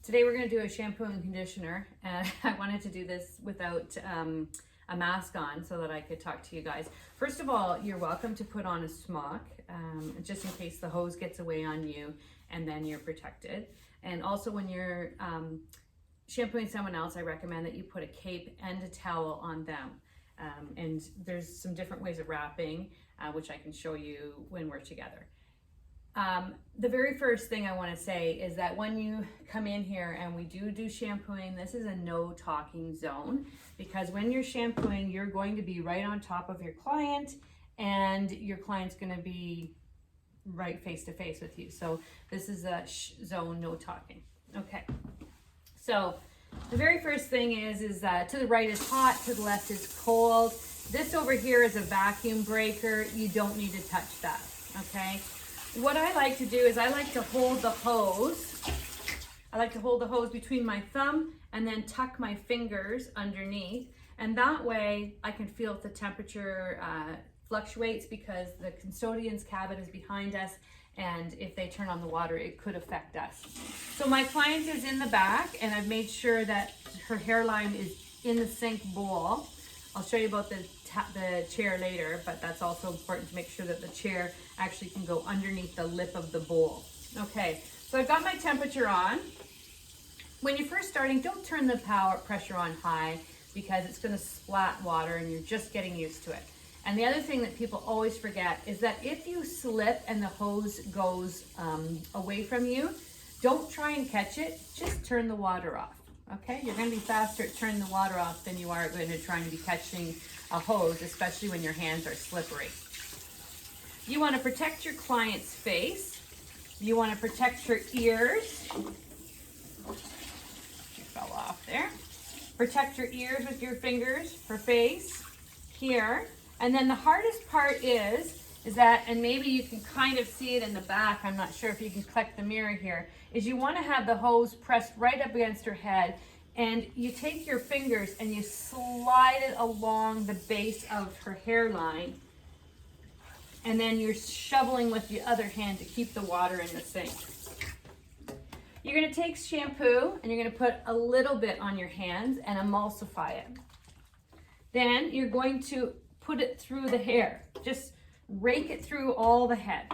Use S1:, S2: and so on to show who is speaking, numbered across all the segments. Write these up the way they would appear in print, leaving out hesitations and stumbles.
S1: Today we're going to do a shampoo and conditioner, and I wanted to do this without a mask on so that I could talk to you guys. First of all, you're welcome to put on a smock just in case the hose gets away on you, and then you're protected. And also when you're shampooing someone else, I recommend that you put a cape and a towel on them. And there's some different ways of wrapping, which I can show you when we're together. The very first thing I want to say is that when you come in here and we do shampooing, this is a no talking zone, because when you're shampooing, you're going to be right on top of your client and your client's going to be right face to face with you. So this is a zone, no talking. Okay. So the very first thing is that to the right is hot, to the left is cold. This over here is a vacuum breaker. You don't need to touch that. Okay. What I like to do is I like to hold the hose. I like to hold the hose between my thumb and then tuck my fingers underneath. And that way I can feel if the temperature fluctuates, because the custodian's cabin is behind us. And if they turn on the water, it could affect us. So my client is in the back, and I've made sure that her hairline is in the sink bowl. I'll show you about the chair later, but that's also important to make sure that the chair actually can go underneath the lip of the bowl. Okay, so I've got my temperature on. When you're first starting, don't turn the pressure on high, because it's going to splat water and you're just getting used to it. And the other thing that people always forget is that if you slip and the hose goes away from you, don't try and catch it, just turn the water off. Okay, you're going to be faster at turning the water off than you are going to trying to be catching a hose, especially when your hands are slippery. You want to protect your client's face. You want to protect her ears. She fell off there. Protect her ears with your fingers, her face, here. And then the hardest part is that, and maybe you can kind of see it in the back, I'm not sure if you can collect the mirror here, is you want to have the hose pressed right up against her head, and you take your fingers and you slide it along the base of her hairline, and then you're shoveling with the other hand to keep the water in the sink. You're going to take shampoo and you're going to put a little bit on your hands and emulsify it. Then you're going to put it through the hair. Just rake it through all the head.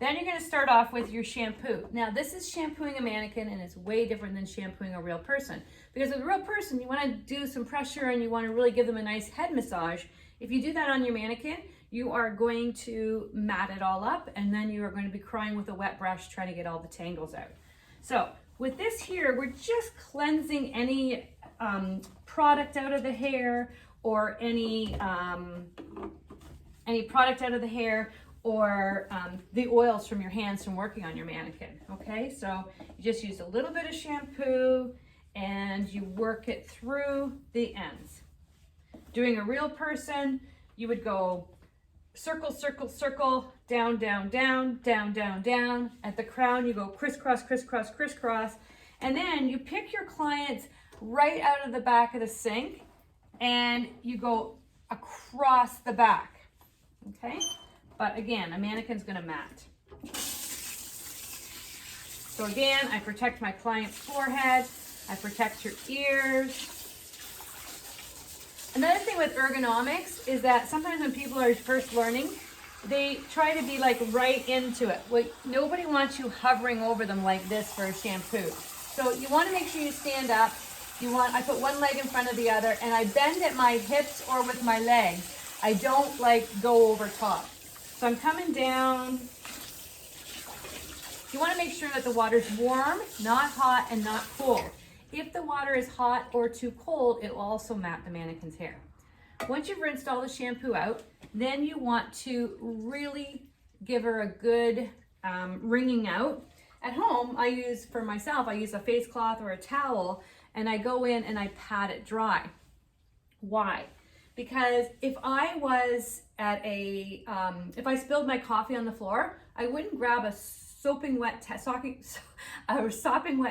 S1: Then you're going to start off with your shampoo. Now this is shampooing a mannequin, and it's way different than shampooing a real person. Because with a real person, you want to do some pressure and you want to really give them a nice head massage. If you do that on your mannequin, you are going to mat it all up, and then you are going to be crying with a wet brush trying to get all the tangles out. So with this here, we're just cleansing any product out of the hair, or any product out of the hair, or the oils from your hands from working on your mannequin. Okay, so you just use a little bit of shampoo and you work it through the ends. Doing a real person, you would go circle, circle, circle, down, down, down, down, down, down. At the crown, you go crisscross, crisscross, crisscross. And then you pick your clients right out of the back of the sink and you go across the back. Okay? But again, a mannequin's gonna mat. So again, I protect my client's forehead, I protect her ears. Another thing with ergonomics is that sometimes when people are first learning, they try to be like right into it. Well, nobody wants you hovering over them like this for a shampoo. So you want to make sure you stand up. I put one leg in front of the other, and I bend at my hips or with my legs. I don't like go over top. So I'm coming down. You want to make sure that the water's warm, not hot, and not cold. If the water is hot or too cold, it will also mat the mannequin's hair. Once you've rinsed all the shampoo out, then you want to really give her a good wringing out. At home, for myself, I use a face cloth or a towel, and I go in and I pat it dry. Why? Because if I was at if I spilled my coffee on the floor, I wouldn't grab a sopping wet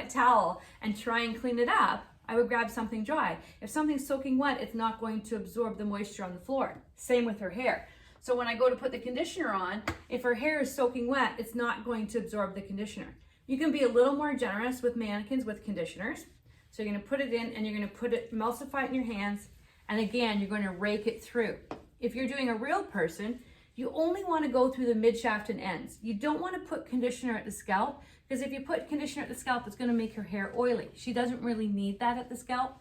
S1: towel and try and clean it up. I would grab something dry. If something's soaking wet, it's not going to absorb the moisture on the floor. Same with her hair. So when I go to put the conditioner on, if her hair is soaking wet, it's not going to absorb the conditioner. You can be a little more generous with mannequins with conditioners. So you're going to put it in and you're going to put it, emulsify it in your hands. And again, you're going to rake it through. If you're doing a real person, you only want to go through the mid shaft and ends. You don't want to put conditioner at the scalp, because if you put conditioner at the scalp, it's going to make her hair oily. She doesn't really need that at the scalp.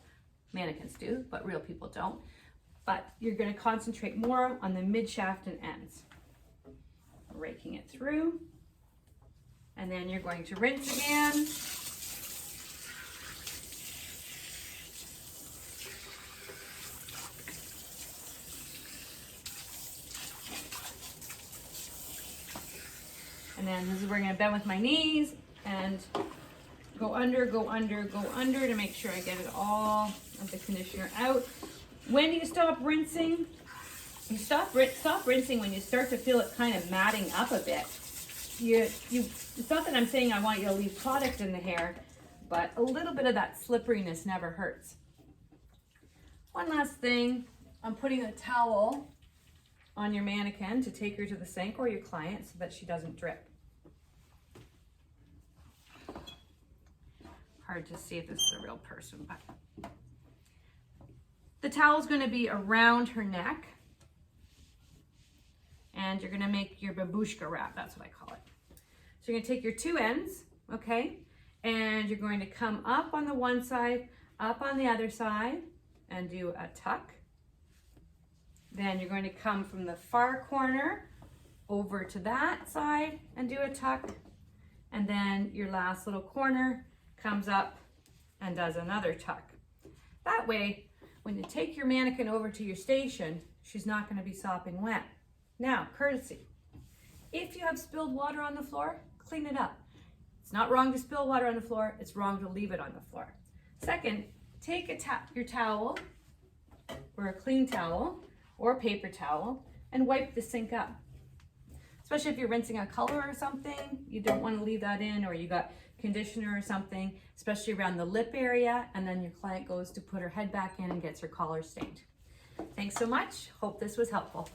S1: Mannequins do, but real people don't. But you're going to concentrate more on the mid shaft and ends. Raking it through. And then you're going to rinse again. And then this is where I'm going to bend with my knees and go under, go under, go under to make sure I get it all of the conditioner out. When do you stop rinsing? You stop rinsing when you start to feel it kind of matting up a bit. It's not that I'm saying I want you to leave product in the hair, but a little bit of that slipperiness never hurts. One last thing, I'm putting a towel on your mannequin to take her to the sink or your client so that she doesn't drip. Hard to see if this is a real person, but the towel is going to be around her neck, and you're going to make your babushka wrap. That's what I call it. So you're going to take your two ends, okay, and you're going to come up on the one side, up on the other side, and do a tuck. Then you're going to come from the far corner over to that side and do a tuck. And then your last little corner comes up and does another tuck. That way, when you take your mannequin over to your station, she's not going to be sopping wet. Now, courtesy. If you have spilled water on the floor, clean it up. It's not wrong to spill water on the floor. It's wrong to leave it on the floor. Second, take your towel or a clean towel or a paper towel and wipe the sink up. Especially if you're rinsing a color or something, you don't want to leave that in, or you got conditioner or something, especially around the lip area, and then your client goes to put her head back in and gets her collar stained. Thanks so much. Hope this was helpful.